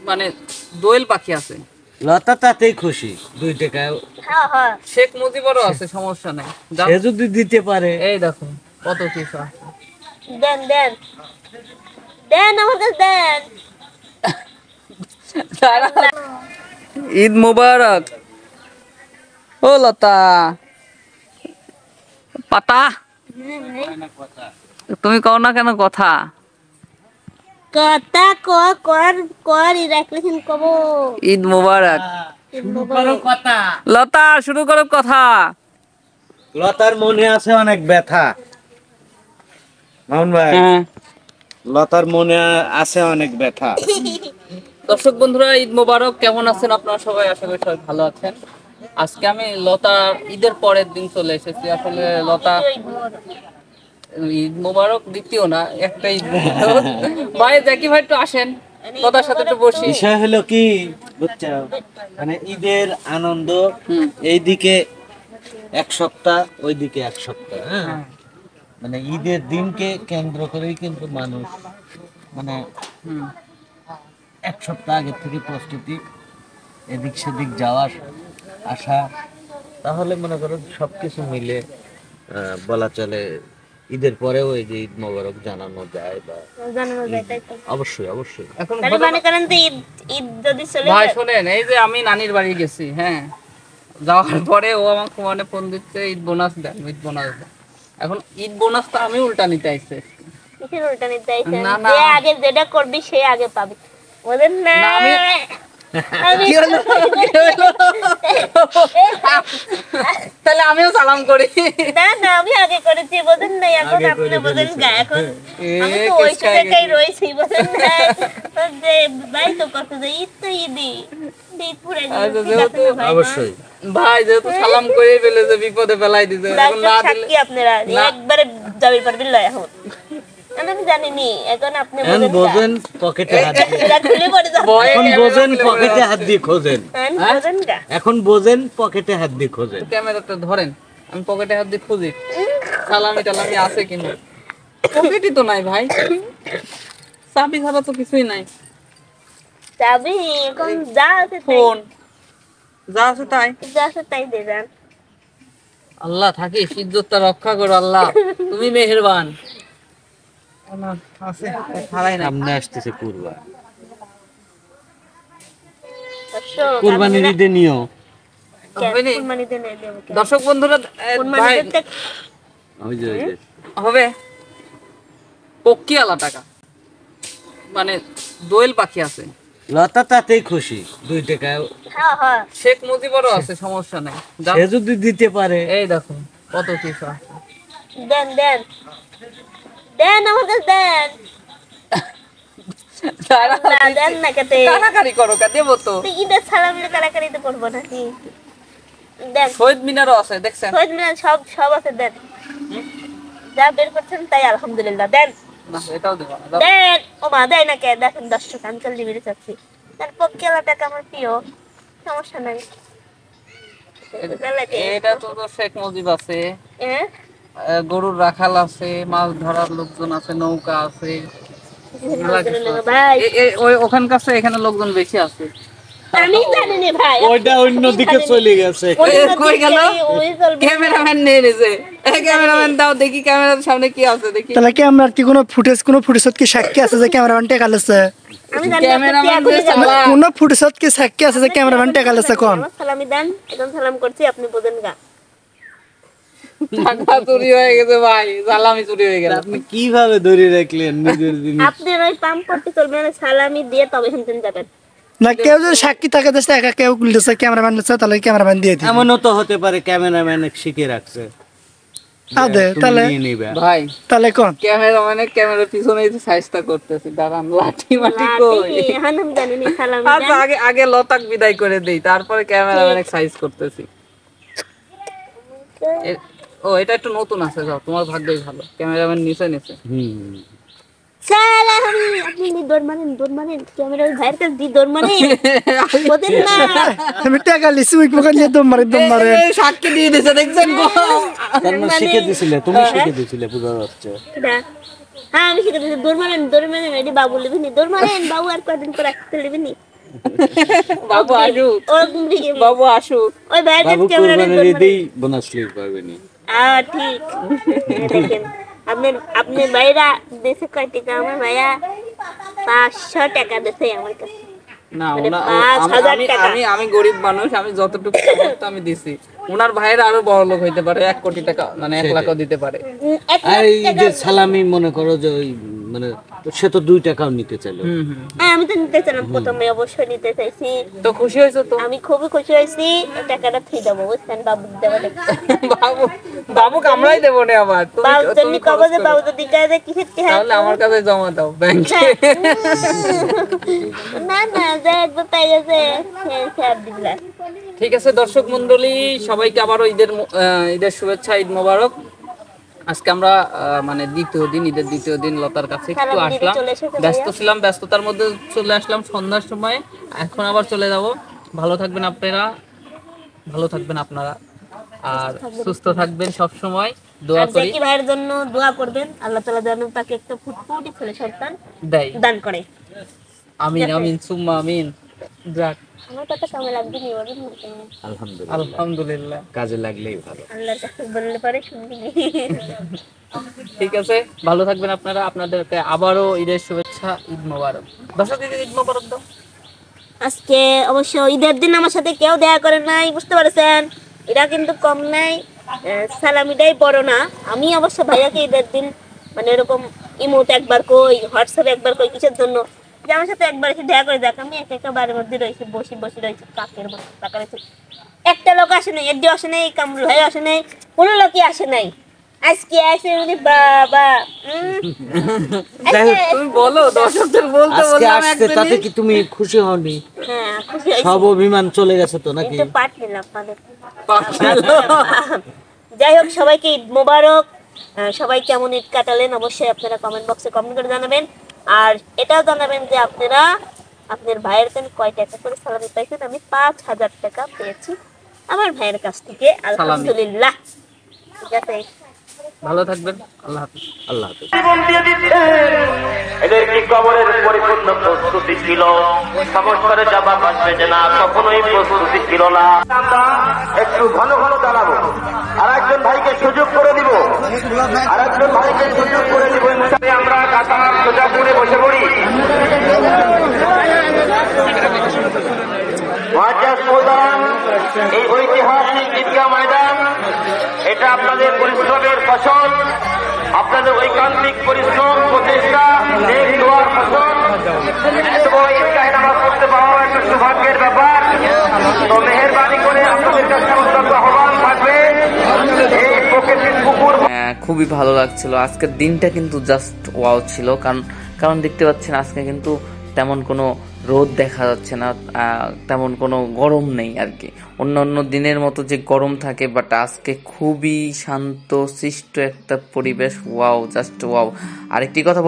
মানে দোয়েল পাখি আছে। লতা তাতেই খুশি, 2 টাকা। হ্যাঁ হ্যাঁ শেখ মুজিবরও আছে, সমস্যা নাই। সে যদি দিতে পারে। এই দেখো কত কিছু আছে। দেন দেন দেন আমার কাছে দেন। ঈদ মোবারক। ও লতা পাতা, তুমি কও না কেন কথা? কথা কর রাখলেন কব। ঈদ মোবারক। কথা লতা শুরু করো কথা। লতার মনে আছে অনেক ব্যথা। মামুন ভাই, হ্যাঁ লতার মনে আছে অনেক ব্যথা। দর্শক বন্ধুরা, ঈদ মোবারক। কেমন আছেন আপনারা সবাই? আশা করি সবাই ভালো আছেন। আজকে আমি লতার ঈদের পরের দিন চলে এসেছি। আসলে লতা ঈদ মোবারক দ্বিতীয় না, একটা ঈদ মোবারক। ভাই জ্যাকি ভাই একটু আসেন, লতার সাথে একটু বসি। বিষয় হলো কি বুঝছো, মানে ঈদের আনন্দ এইদিকে 1 সপ্তাহ, ওইদিকে 1 সপ্তাহ। হ্যাঁ, মানে ঈদের দিনকে কেন্দ্র করেই কিন্তু মানুষ মানে 1 সপ্তাহ আগে থেকে প্রস্তুতি, এদিক সেদিক যাওয়া আসা। তাহলে মনে করো সবকিছু মিলে বলা চলে ঈদের পরেও এই যে ঈদ মোবারক জানানো যায় বা জানানো যায়, তাই তো। অবশ্যই অবশ্যই। এখন তাহলে মনে করেন তো ঈদ যদি চলে ভাই যায়। শোনেন, এই যে আমি নানির বাড়ি গেছি, হ্যাঁ, যাওয়ার পরে ও আমাকে মানে ফোন দিচ্ছে ঈদ বোনাস দেন, ঈদ বোনাস দেন। এখন ঈদ বোনাসটা আমি উল্টা নিতে আইছে। কিসের উল্টা নিতে আইছেন? না, না। যে আগে যেটা করবি সে আগে পাবে, বলেন না? না, আমি কি হলো? তাহলে আমিও সালাম করি। না না আমি আগে করেছি, বলেন না? এখন আগে আপনি করে বলেন ফেলেছেন। গা, এখন আমি তো এ ওই কেসকায় জায়গায় গেছে। রয়েছি, বলেন না? তো যে ভাই তো কত যে ঈদ তো ঈদই, ঈদ পুরো আচ্ছা, যেহেতু অবশ্যই ভাই যেহেতু সালাম করে ফেলেছে, বিপদে ফেলাই দিছে, এখন না দিলে সাক্ষী আপনারা না। একবারে যাবি পারবেন লয় এখন। আমি জানিনি, এখন আপনি এখন বলেন বোঝেন পকেটে হাত দিয়ে, গা খুলে পড়ে যাবে। ভয়ে এখন ক্যামেরা বোঝেন খুলে পকেটে হাত দিয়ে খোঁজেন, এখন বলেন গা। এখন বোঝেন পকেটে হাত দিয়ে খোঁজেন। ক্যামেরাটা ধরেন, আমি পকেটে হাত দিয়ে খুঁজি সালামি টালামি আছে কিনা। পকেটই তো নাই ভাই, চাবি ছাড়া তো কিছুই নাই। যাবি এখন যা আছে তাই, ফোন যা আছে তাই। যা আছে তাই দে যান। আল্লাহ থাকি ইজ্জতটা রক্ষা করো আল্লাহ, তুমি মেহেরবান। না, আছে হারাই নাই। সামনে আসতেছে কুরবান, দর্শক, কুরবানির ঈদে নিও। হবে নি? কুরবানি দেন এই দেবো কেন? দর্শক বন্ধুরা, কুরবানি ভাই দিতে ওই যে হবে পক্ষীওয়ালা টাকা, মানে দোয়েল পাখি আছে। লতা তাতেই খুশি, 2 টাকা। হ্যাঁ হ্যাঁ শেখ মুজিবরও আছে, সমস্যা নাই। যাও, সে যদি দিতে পারে। এই দেখো কত কিছু আছে। দেন দেন দেন আমার কাছে দেন। না, দেন না কেতে। কারাকারি করো কা, দেবো তো। তো ঈদের সালামি কারাকারি তো করবো নাকি? দেন, শহীদ মিনারও আছে, দেখছেন? শহীদ মিনার সব সব আছে, দেন। যা বের করছেন তাই আলহামদুলিল্লাহ, দেন না এটাও দেবো না, দাও। দেন। ও মা দেয় না কে? দেখেন দর্শক, আমি চল দিবি চাচ্ছি। তার পক্ষেলা টাকা আমার প্রিয়, সমস্যা নাই। এটা তো তো শেখ মুজিব আছে, হ্যাঁ? গরুর রাখাল আছে, মাছ ধরার লোকজন আছে, নৌকা আছে, মেলা কিছু আছে। ভাই ওই ওখানকার চেয়ে এখানে লোকজন বেশি আছে। আমি জানি না ভাই, ওইটা অন্যদিকে চলে গেছে। কই গেল? ওই চলবে। ক্যামেরাম্যান নিয়ে নিছে। ক্যামেরাম্যান দাও দেখি, ক্যামেরার সামনে কি আছে দেখি। তাহলে ক্যামেরার কি কোনো ফুটেজ কি সাক্ষী আছে যে ক্যামেরাম্যান টেকা লেছে? আমি জানি না, ক্যামেরাম্যান আপনি যে এখন চালা- কোনো ফুটেজ কি সাক্ষী আছে যে ক্যামেরাম্যান টেকা লেছে কোন? আমার সালামি দেন, এখন সালাম করছি, আপনি বোঝেন গা। টাকা চুরি হয়ে গেছে ভাই, সালামি চুরি হয়ে গেল। আপনি কিভাবে ধরে রাখলেন নিজের জিনিস? আপনি ওই পাম্প করতে চলবে না, সালামি দিয়ে তবে হেনতেন যাবেন। না কেউ যদি সাক্ষী থাকে দেশে একা কেউ লিখেছে ক্যামেরাম্যান লিখেছে তাহলে ক্যামেরাম্যান দিয়ে দিই। এমনও তো হতে পারে ক্যামেরাম্যান শিখে রাখছে, আদে তুমি তাহলে নিয়ে নিবে। ভাই তাহলে কোন? ক্যামেরাম্যানের ক্যামেরার পিছনে এই যে সাইজটা করতেছি, দাঁড়ান লাঠি মাটি কই। এখন আমি জানি না, সালামি আচ্ছা দেন। আগে আগে লতাক বিদায় করে দেই, তারপরে ক্যামেরাম্যানের সাইজ করতেছি। ও এটা একটু নতুন আছে, যাও তোমার ভাগ্যই ভালো, ক্যামেরাম্যান নিচে নিচে। সালামি, আপনি দৌড় মারেন, ক্যামেরা ওই ভাইয়ের কাছে দিয়ে দৌড় মারেন, বোঝেন না? আমি টেকা লিছি উইক বকাল নিয়ে দম মারে। এই সাক্ষী দিয়ে দিছে, দেখছেন গো। তার মানে শিখে দিছিলে, তুমি শিখে দিছিলে, বুঝা যাচ্ছে। কিডা? হ্যাঁ আমি শিখে দিচ্ছি, দৌড় মারেন, এটি বাবু লিবিনি, দৌড় মারেন, বাবু আর কয়দিন পর আসতে লিবিনি। বাবু আসুক, ওরকম দিকে বাবু আসুক। ওই ভাইয়ের বাবু ক্যামেরা কোরবানির ঈদেই বোনাস লিখ পাবে নি। ঠিক দেখেন আপনি ভাইরা দেশে কয় টাকা, আমার ভাইয়া 500 টাকা দেশে আমার কাছে। না মানে ওনা- 5,000 আমি টাকা। আমি আমি গরিব মানুষ, আমি যতটুকু সামর্থ্য আমি দিছি। ওনার ভাইয়ের আরো বড় লোক হইতে পারে, 1 কোটি টাকা মানে 1 লাখও দিতে পারে। 1 আর লাখ এই টাকা যে সালামি মনে করো যে ওই মানে সে তো 2 টাকাও নিতে চাইলো। আমি তো নিতে চাইলাম, প্রথমে অবশ্যই নিতে চাইছি। তো খুশি হয়েছো তো? আমি খুবই খুশি হয়েছি, এই টাকাটা ফ্রি দেবো বুঝছেন, বাবু দেওয়া বাবু বাবু কামড়াই দেবো না আবার, বাবু জন্য তুমি কব খরচ যে করো। বাবু তো দিতে হবে কিসের টাকা? তাহলে আমার কাছে জমা দাও ব্যাংকে। না না যে একবার পাই গেছে সে আর দিলা। ঠিক আছে দর্শক মন্ডলী, সবাইকে আবারও ঈদের শুভেচ্ছা, ঈদ মোবারক। আজকে আমরা মানে ঈদের দ্বিতীয় দিন লতার কাছে একটু সালাম দিতে আসলাম, চলে এসেছে ব্যস্ত ভাইয়া। ছিলাম, ব্যস্ততার মধ্যে চলে আসলাম সন্ধ্যার সময়। এখন আবার চলে যাব। ভালো থাকবেন আপনারা, ভালো থাকবেন আপনারা, আর সুস্থ থাকবেন সব সময়, দোয়া আর করি জাকি ভাইয়ের জন্য দোয়া করবেন, আল্লাহ তাআলা যেন তাকে একটা ফুটফুটি ছেলে সন্তান দেয়। দান করে। আমিন আমিন সুম্মা আমিন। যাক, আমার কথা কেমন লাগবে নি বলুন? আলহামদুলিল্লাহ, আলহামদুলিল্লাহ। কাজে লাগলেই ভালো। আল্লাহর কাছে বললে পারে শুনবি নি। ঠিক আছে, ভালো থাকবেন আপনারা, আপনাদেরকে আবারও ঈদের শুভেচ্ছা, ঈদ মোবারক। দর্শক ঈদ মোবারক দাও। আজকে অবশ্য ঈদের দিন আমার সাথে কেউ দেখা করে নাই, বুঝতে পারছেন, এটা কিন্তু কম নাই, সালামিটাই বড় না। আমি অবশ্য ভাইয়াকে ঈদের দিন মানে এরকম ইমোতে একবার কই, হোয়াটসঅ্যাপে একবার কই, কিসের জন্য যে আমার সাথে একবার এসে দেখা করে দেখ। আমি একা একা বাড়ির মধ্যে রয়েছি, বসে রয়েছি কাকের মতো টাকা রয়েছে। একটা লোক আসে নাই, এডি আসে নাই, কামরুল ভাই আসে নাই, কোনো লোকই আসে নাই। আজকে আসে উনি বাবা তুমি বলো, দর্শকদের বলতে আজকে বললাম আসতে তাতে কি তুমি খুশি হওনি? হ্যাঁ খুশি হয়েছি, সব অভিমান চলে গেছে তো নাকি? একটু পাঠ নিলাম আপনাদের। যাই হোক, সবাইকে ঈদ মোবারক। সবাই কেমন ঈদ কাটালেন অবশ্যই আপনারা কমেন্ট বক্সে কমেন্ট করে জানাবেন। আর এটাও জানাবেন যে আপনারা আপনার ভাইয়ের কাছে কয় টাকা করে সালামি পাইছেন। আমি 5,000 টাকা পেয়েছি আমার ভাইয়ের কাছ থেকে, আলহামদুলিল্লাহ। ঠিক আছে, ভালো থাকবেন, আল্লাহ হাফেজ। আল্লাহ হাফেজ। জীবন দিয়ে দিচ্ছে এদের কি কবরের পরিপূর্ণ প্রস্তুতি ছিল? সংস্কারে জবাব আসবে যে না, কখনোই প্রস্তুতি ছিল না। আমরা একটু ঘন ঘন দাঁড়াবো, আর একজন ভাইকে সুযোগ করে দিব, আমরা কাতার সোজা করে বসে পড়ি। মুআজ্জাজ প্রধান, এই ঐতিহাসিক ঈদগাহ ময়দান, এটা আপনাদের পরিশ্রমের ফসল, আপনাদের ঐকান্তিক পরিশ্রম, প্রচেষ্টা, নেক দোয়ার ফসল। এত বড় ঈদগাহে নামাজ পড়তে পাওয়া একটা সৌভাগ্যের ব্যাপার। তো মেহেরবানি করে আপনাদের কাছে অত্যন্ত আহ্বান থাকবে, এই প্রকৃতির পুকুর। খুবই ভালো লাগছিল আজকের দিনটা, কিন্তু জাস্ট ওয়াও ছিল। কারণ দেখতে পাচ্ছেন আজকে কিন্তু তেমন কোনো রোদ দেখা যাচ্ছে না, তেমন কোনো গরম নেই আর কি। অন্য দিনের মতো যে গরম থাকে, বাট আজকে খুবই শান্ত শিষ্ট একটা পরিবেশ। Wow, just wow. আরেকটি কথা